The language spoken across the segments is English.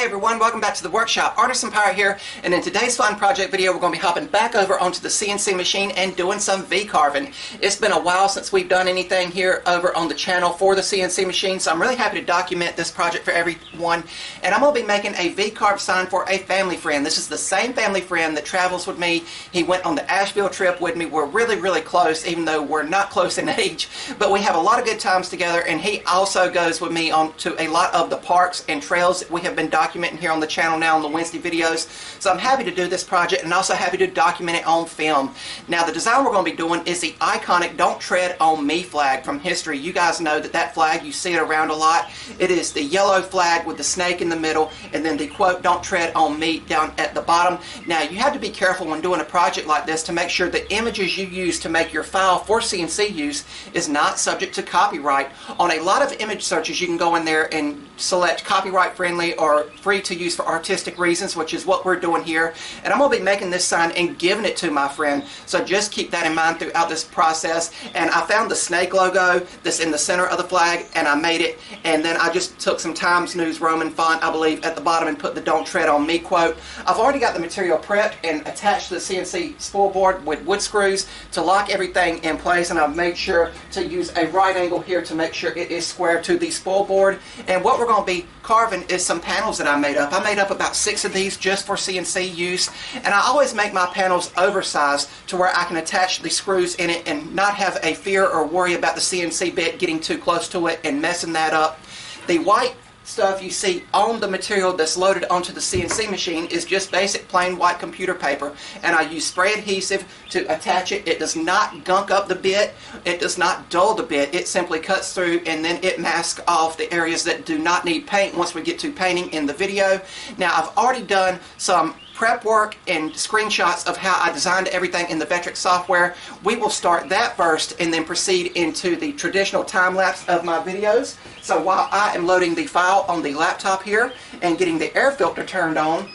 everyone, welcome back to the workshop. Artisan Pirate here, and in today's fun project video we're going to be hopping back over onto the CNC machine and doing some V-carving. It's been a while since we've done anything here over on the channel for the CNC machine, so I'm really happy to document this project for everyone. And I'm going to be making a V-carve sign for a family friend. This is the same family friend that travels with me. He went on the Asheville trip with me. We're really close, even though we're not close in age, but we have a lot of good times together, and he also goes with me on to a lot of the parks and trails that we have been documenting here on the channel now on the Wednesday videos. So I'm happy to do this project and also happy to document it on film. Now the design we're going to be doing is the iconic "Don't Tread on Me" flag from history. You guys know that flag, you see it around a lot. It is the yellow flag with the snake in the middle and then the quote "Don't tread on me" down at the bottom. Now you have to be careful when doing a project like this to make sure the images you use to make your file for CNC use is not subject to copyright. On a lot of image searches you can go in there and select copyright friendly or free to use for artistic reasons, which is what we're doing here. And I'm going to be making this sign and giving it to my friend, so just keep that in mind throughout this process. And I found the snake logo that's in the center of the flag and I made it, and then I just took some Times News Roman font, I believe, at the bottom and put the "Don't Tread on Me" quote. I've already got the material prepped and attached to the CNC spool board with wood screws to lock everything in place, and I've made sure to use a right angle here to make sure it is square to the spool board. And what we're going to be carving is some panels that I made up. I made up about 6 of these just for CNC use, and I always make my panels oversized to where I can attach the screws in it and not have a fear or worry about the CNC bit getting too close to it and messing that up. The white stuff you see on the material that's loaded onto the CNC machine is just basic plain white computer paper, and I use spray adhesive to attach it. It does not gunk up the bit, it does not dull the bit, it simply cuts through and then it masks off the areas that do not need paint once we get to painting in the video. Now I've already done some prep work and screenshots of how I designed everything in the Vectric software. We will start that first and then proceed into the traditional time-lapse of my videos. So while I am loading the file on the laptop here and getting the air filter turned on,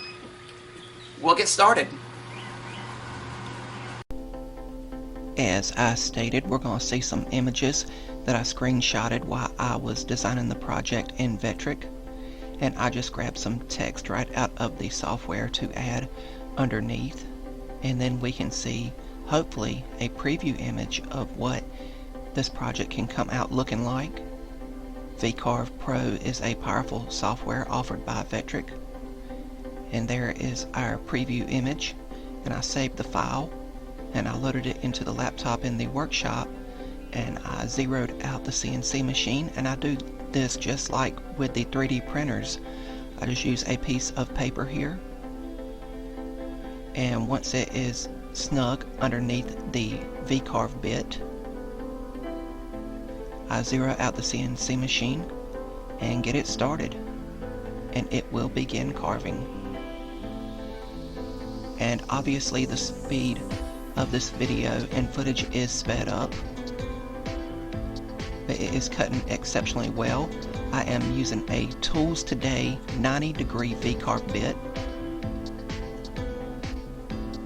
we'll get started. As I stated, we're going to see some images that I screenshotted while I was designing the project in Vectric. And I just grabbed some text right out of the software to add underneath, and then we can see hopefully a preview image of what this project can come out looking like. VCarve Pro is a powerful software offered by Vectric, and there is our preview image, and I saved the file and I loaded it into the laptop in the workshop, and I zeroed out the CNC machine. And I do this just like with the 3D printers. I just use a piece of paper here, and once it is snug underneath the V-carve bit, I zero out the CNC machine and get it started, and it will begin carving. And obviously the speed of this video and footage is sped up, but it is cutting exceptionally well. I am using a Tools Today 90-degree V-carve bit,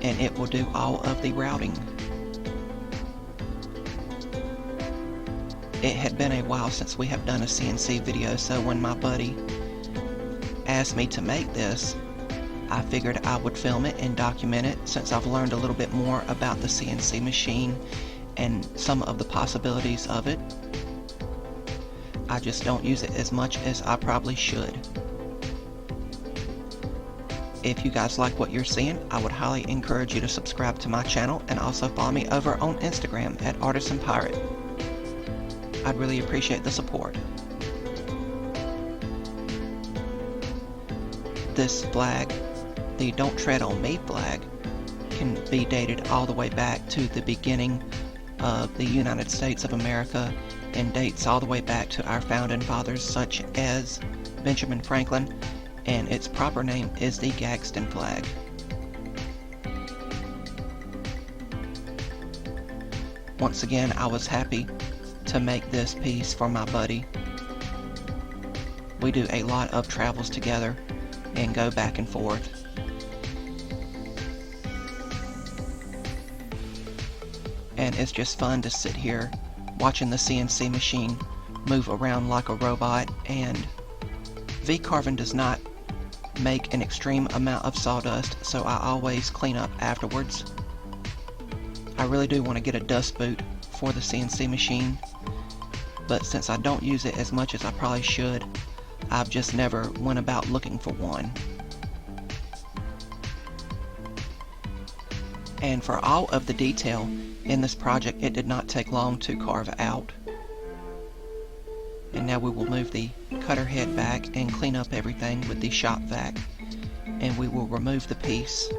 and it will do all of the routing. It had been a while since we have done a CNC video, so when my buddy asked me to make this, I figured I would film it and document it, since I've learned a little bit more about the CNC machine and some of the possibilities of it. I just don't use it as much as I probably should. If you guys like what you're seeing, I would highly encourage you to subscribe to my channel and also follow me over on Instagram at Artisan Pirate. I'd really appreciate the support. This flag, the "Don't Tread on Me" flag, can be dated all the way back to the beginning of the United States of America, and dates all the way back to our founding fathers such as Benjamin Franklin, and its proper name is the Gadsden flag. Once again, I was happy to make this piece for my buddy. We do a lot of travels together and go back and forth. And it's just fun to sit here watching the CNC machine move around like a robot, and V-carving does not make an extreme amount of sawdust, so I always clean up afterwards. I really do want to get a dust boot for the CNC machine, but since I don't use it as much as I probably should, I've just never went about looking for one. And for all of the detail in this project, it did not take long to carve out. And now we will move the cutter head back and clean up everything with the shop vac, and we will remove the piece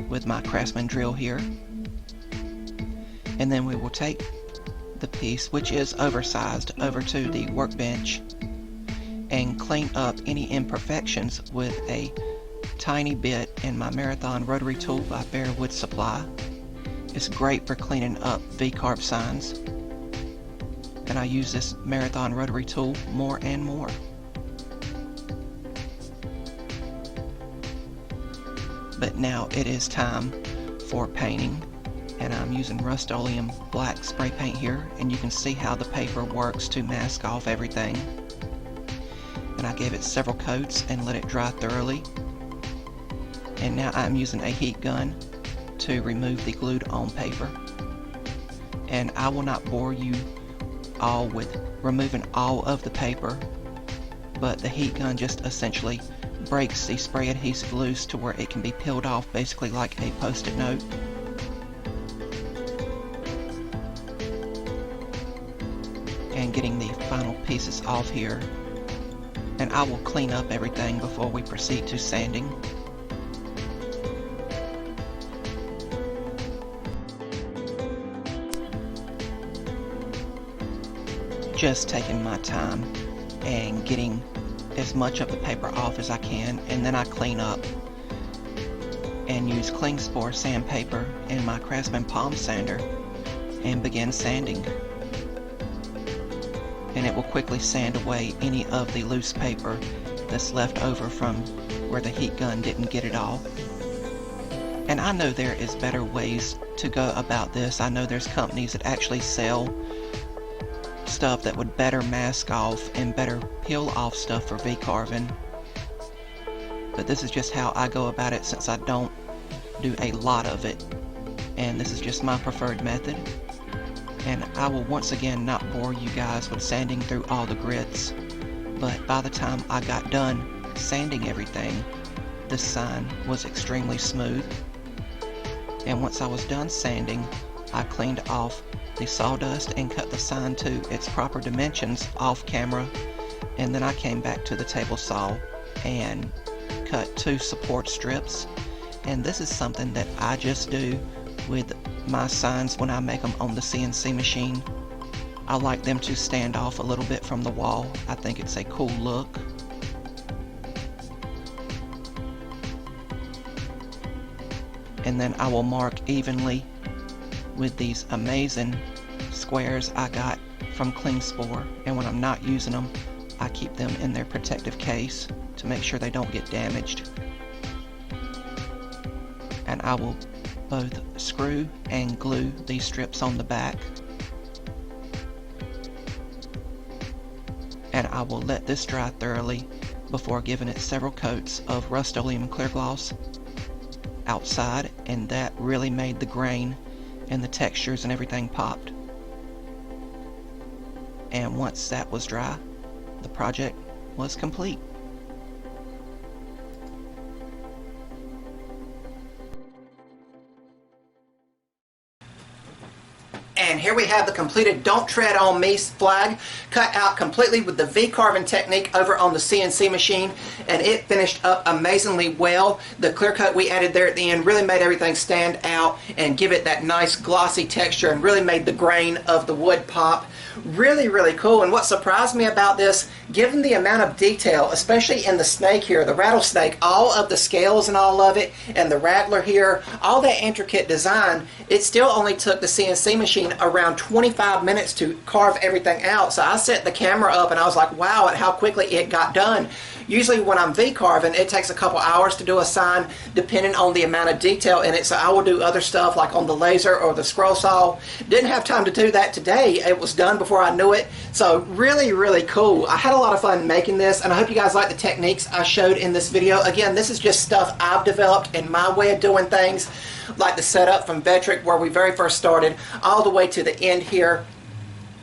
with my Craftsman drill here. And then we will take the piece, which is oversized, over to the workbench and clean up any imperfections with a tiny bit in my Marathon rotary tool by Bear Wood Supply. It's great for cleaning up V-carve signs, and I use this Marathon rotary tool more and more. But now it is time for painting, and I'm using Rust-Oleum black spray paint here, and you can see how the paper works to mask off everything. And I gave it several coats and let it dry thoroughly. And now I'm using a heat gun to remove the glued on paper. And I will not bore you all with removing all of the paper, but the heat gun just essentially breaks the spray adhesive loose to where it can be peeled off, basically like a post-it note. And getting the final pieces off here. And I will clean up everything before we proceed to sanding. Just taking my time and getting as much of the paper off as I can, and then I clean up and use Cling Spore sandpaper and my Craftsman palm sander and begin sanding. And it will quickly sand away any of the loose paper that's left over from where the heat gun didn't get it all. And I know there is better ways to go about this. I know there's companies that actually sell stuff that would better mask off and better peel off stuff for V-carving, but this is just how I go about it, since I don't do a lot of it, and this is just my preferred method. And I will once again not bore you guys with sanding through all the grits, but by the time I got done sanding everything, this sign was extremely smooth. And once I was done sanding, I cleaned off the sawdust and cut the sign to its proper dimensions off camera, and then I came back to the table saw and cut 2 support strips. And this is something that I just do with my signs when I make them on the CNC machine. I like them to stand off a little bit from the wall. I think it's a cool look. And then I will mark evenly with these amazing squares I got from Cling Spore, and when I'm not using them, I keep them in their protective case to make sure they don't get damaged. And I will both screw and glue these strips on the back, and I will let this dry thoroughly before giving it several coats of Rust-Oleum clear gloss outside, and that really made the grain and the textures and everything popped. And once that was dry, the project was complete. And here we have the completed Don't Tread on Me flag, cut out completely with the V-carving technique over on the CNC machine, and it finished up amazingly well. The clear coat we added there at the end really made everything stand out and give it that nice glossy texture, and really made the grain of the wood pop. Really, really cool. And what surprised me about this, given the amount of detail, especially in the snake here, the rattlesnake, all of the scales and all of it, and the rattler here, all that intricate design, it still only took the CNC machine around 25 minutes to carve everything out. So I set the camera up and I was like, wow, at how quickly it got done. Usually when I'm V-carving, it takes a couple hours to do a sign depending on the amount of detail in it. So I will do other stuff like on the laser or the scroll saw. Didn't have time to do that today. It was done before I knew it. So really, really cool. I had a lot of fun making this, and I hope you guys like the techniques I showed in this video. Again, this is just stuff I've developed in my way of doing things, like the setup from Vectric where we very first started all the way to the end here.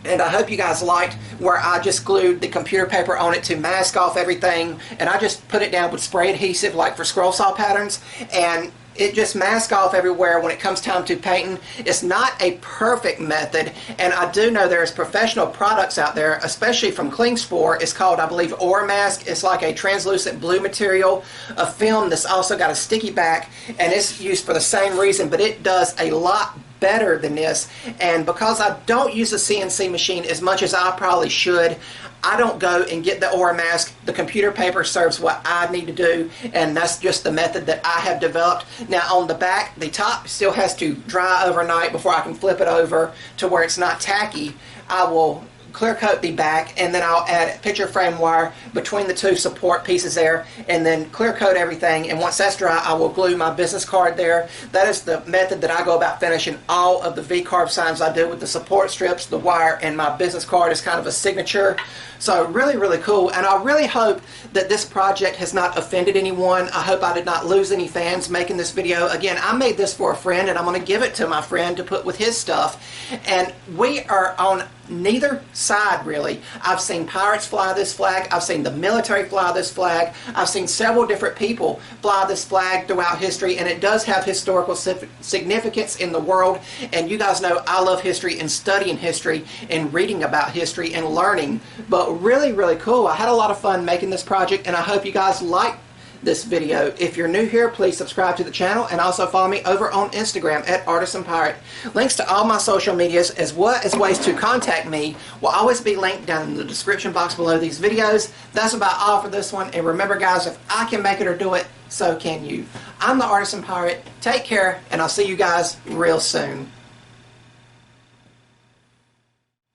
And I hope you guys liked where I just glued the computer paper on it to mask off everything, and I just put it down with spray adhesive like for scroll saw patterns, and it just masks off everywhere when it comes time to painting. It's not a perfect method, and I do know there's professional products out there, especially from Klingspor. It's called, I believe, Aura Mask. It's like a translucent blue material, a film that's also got a sticky back, and it's used for the same reason, but it does a lot better than this. And because I don't use a CNC machine as much as I probably should, I don't go and get the Aura Mask. The computer paper serves what I need to do, and that's just the method that I have developed. Now on the back, the top still has to dry overnight before I can flip it over to where it's not tacky. I will clear coat the back, and then I'll add picture frame wire between the two support pieces there, and then clear coat everything. And once that's dry, I will glue my business card there. That is the method that I go about finishing all of the V-carve signs I do, with the support strips, the wire, and my business card is kind of a signature. So really, really cool, and I really hope that this project has not offended anyone. I hope I did not lose any fans making this video. Again, I made this for a friend, and I'm going to give it to my friend to put with his stuff. And we are on neither side, really. I've seen pirates fly this flag. I've seen the military fly this flag. I've seen several different people fly this flag throughout history, and it does have historical significance in the world. And you guys know I love history and studying history and reading about history and learning. But really, really cool. I had a lot of fun making this project, and I hope you guys like this video. If you're new here, please subscribe to the channel, and also follow me over on Instagram at Artisan Pirate. Links to all my social medias as well as ways to contact me will always be linked down in the description box below these videos. That's about all for this one, and remember guys, if I can make it or do it, so can you. I'm the Artisan Pirate. Take care, and I'll see you guys real soon.